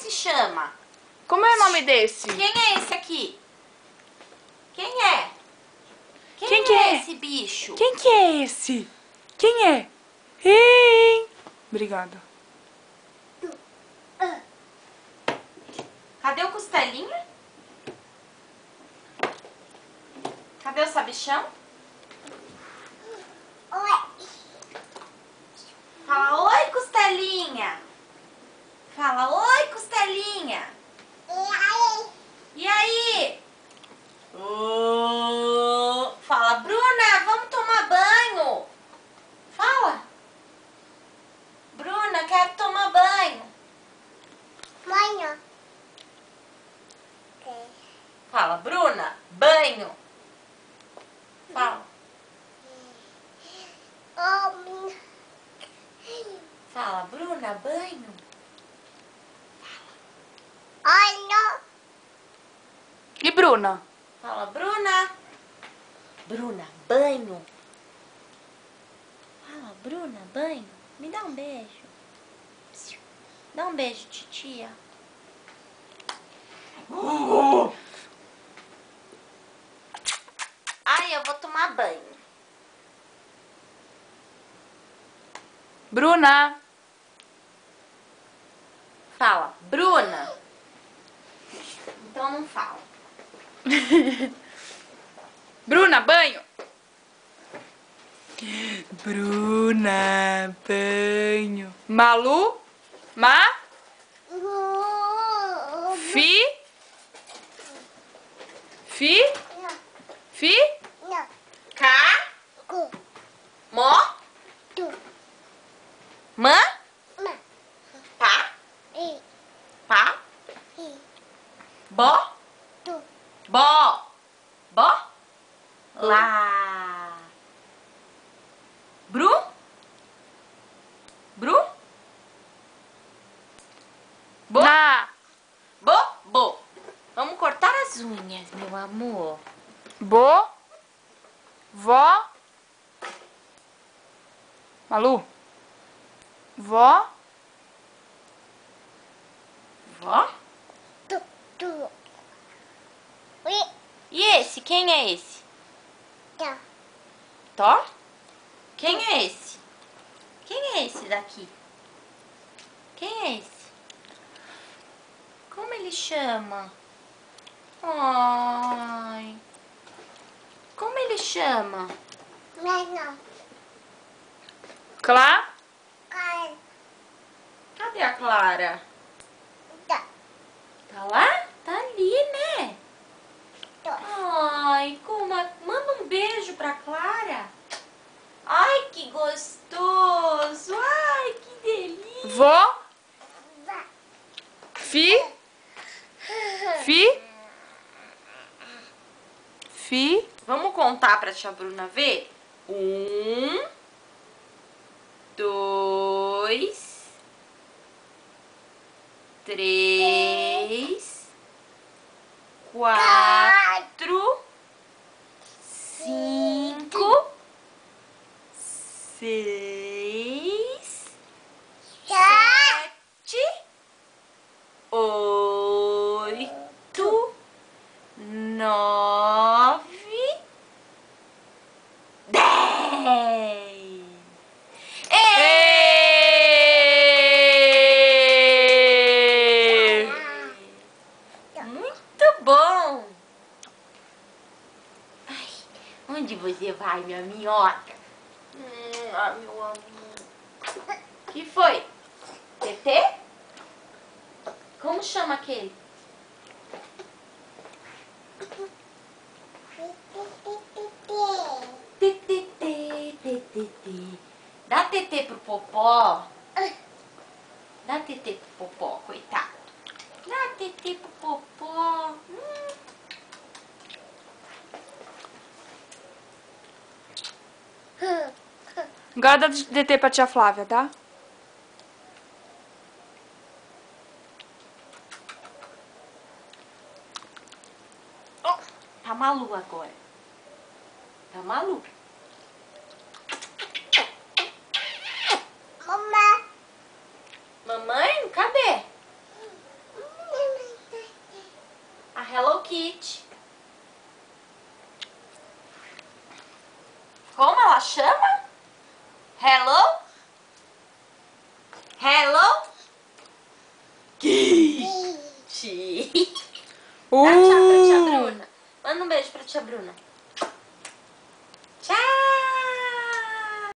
se chama? Como é o nome desse? Quem é esse aqui? Quem é? Quem que é? Esse bicho? Quem que é esse? Quem é? Hein? Obrigada. Cadê o Costelinha? Cadê o Sabichão? Oi. Fala, oi, Costelinha. Fala, oi, Costelinha. E aí? Fala, Bruna, vamos tomar banho. Fala. Bruna, quero tomar banho. Manhã. Fala, Bruna, banho. Fala. Fala, Bruna, banho. Olha. E Bruna? Fala, Bruna. Bruna, banho. Fala, Bruna, banho. Me dá um beijo. Dá um beijo, titia. Ai, eu vou tomar banho. Bruna? Fala, Bruna. Então não fala. Bruna, banho? Bruna, banho. Malu? Ma? Fi? Fi? Fi? Cá, mó, mã, pá, pá, bó, bó, bó, lá. Bru, bru, bo, Na? bo. Vamos cortar as unhas, meu amor. Bo? Vó? Malu? Vó? Vó? E esse? Quem é esse? Tó? Quem é esse? Quem é esse daqui? Quem é esse? Como ele chama? Ai. Como ele chama? Clá? Cadê a Clara? Tá lá? Tá ali, né? Ai, manda um beijo pra Clara. Ai, que gostoso. Ai, que delícia. Vó? Fi? Fi? Fi? Vamos contar pra tia Bruna ver? 1, 2, 3, 4, 5, 6, 7, 8, 9, 10. Ê! Muito bom! Ai, onde você vai, minha minhoca? Meu amor. Que foi? TT? Como chama aquele? TT. Dá TT pro Popó. Dá TT pro Popó, coitado. Dá TT pro Popó. Agora dá DT pra tia Flávia, tá? Tá Malu agora. Tá Malu. Mamãe. Mamãe, cadê? Hello Kitty. Como ela chama? Hello? Hello Kitty. Dá tchau pra tia Bruna. Manda um beijo pra tia Bruna.